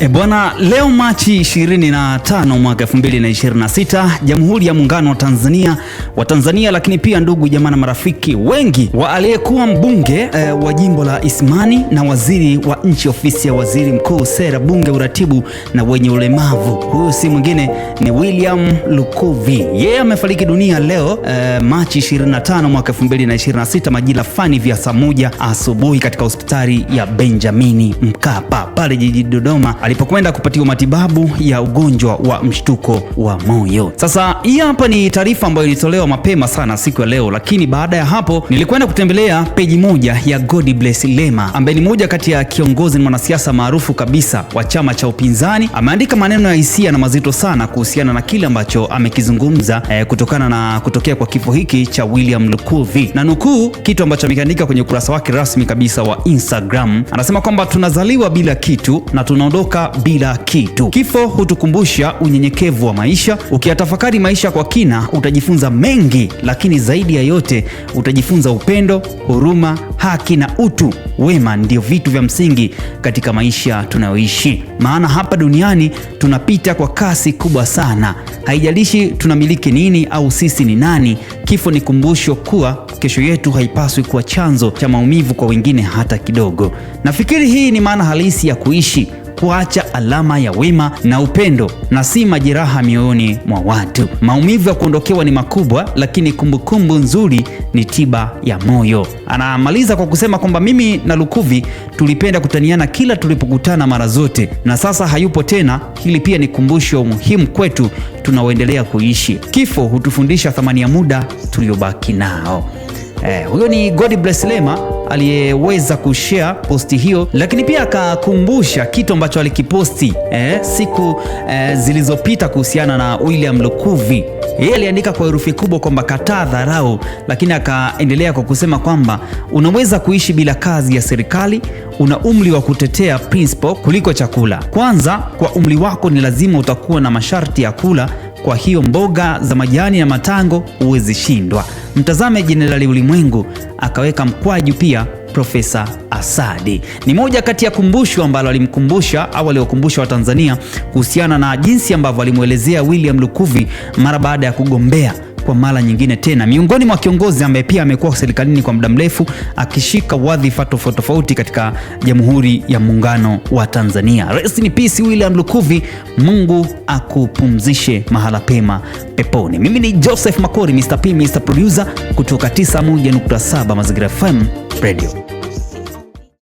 Bwana, leo Machi 25 mwaka 2026, Jamhuri ya Muungano wa Tanzania, lakini pia ndugu jamaa na marafiki wengi wa aliyekuwa mbunge wa jimbo la Isimani na waziri wa nchi ofisi ya waziri mkuu, sera, bunge, uratibu na wenye ulemavu. Huyu si mwingine ni William Lukuvi. Yeye amefariki dunia leo Machi 25 mwaka 2026 majira fani vya saa 1 asubuhi katika hospitali ya Benjamin Mkapa pale jijini Dodoma alipokwenda kupatiwa matibabu ya ugonjwa wa mshtuko wa moyo. Sasa hii hapa ni taarifa ambayo ilitolewa mapema sana siku ya leo, lakini baada ya hapo nilikwenda kutembelea peji moja ya God Bless Lema ambaye ni moja kati ya kiongozi na mwanasiasa maarufu kabisa wa chama cha upinzani. Ameandika maneno ya hisia na mazito sana kuhusiana na kile ambacho amekizungumza kutokana na kutokea kwa kifo hiki cha William Lukuvi, na nukuu kitu ambacho ameandika kwenye ukurasa wake rasmi kabisa wa Instagram. Anasema kwamba tunazaliwa bila kitu na tunaondoka bila kitu. Kifo hutukumbusha unyenyekevu wa maisha. Ukiyatafakari maisha kwa kina, utajifunza mengi, lakini zaidi ya yote utajifunza upendo, huruma, haki na utu wema. Ndio vitu vya msingi katika maisha tunayoishi, maana hapa duniani tunapita kwa kasi kubwa sana. Haijalishi tunamiliki nini au sisi ni nani, kifo ni kumbusho kuwa kesho yetu haipaswi kuwa chanzo cha maumivu kwa wengine hata kidogo. Nafikiri hii ni maana halisi ya kuishi, kuacha alama ya wema na upendo na si majeraha mioyoni mwa watu. Maumivu ya kuondokewa ni makubwa, lakini kumbukumbu nzuri ni tiba ya moyo. Anamaliza kwa kusema kwamba mimi na Lukuvi tulipenda kutaniana kila tulipokutana mara zote, na sasa hayupo tena. Hili pia ni kumbusho muhimu kwetu tunaoendelea kuishi. Kifo hutufundisha thamani ya muda tuliobaki nao. Huyo ni God Bless Lema aliyeweza kushare posti hiyo, lakini pia akakumbusha kitu ambacho alikiposti siku zilizopita kuhusiana na William Lukuvi. Yeye aliandika kwa herufi kubwa kwamba kataa dharau, lakini akaendelea kwa kusema kwamba unaweza kuishi bila kazi ya serikali, una umri wa kutetea principle kuliko chakula. Kwanza, kwa umri wako ni lazima utakuwa na masharti ya kula, kwa hiyo mboga za majani na matango huwezi shindwa. Mtazame Jenerali Ulimwengu, akaweka mkwaju pia Profesa Asadi. Ni moja kati ya kumbusho ambalo alimkumbusha au aliokumbusha wa Tanzania kuhusiana na jinsi ambavyo alimuelezea William Lukuvi mara baada ya kugombea kwa mara nyingine tena, miongoni mwa kiongozi ambaye pia amekuwa serikalini kwa muda mrefu akishika wadhifa tofauti katika Jamhuri ya Muungano wa Tanzania. Rest in peace William Lukuvi, Mungu akupumzishe mahala pema peponi. Mimi ni Joseph Makori, Mr. P, Mr. Producer kutoka 91.7 Mazingira FM Radio.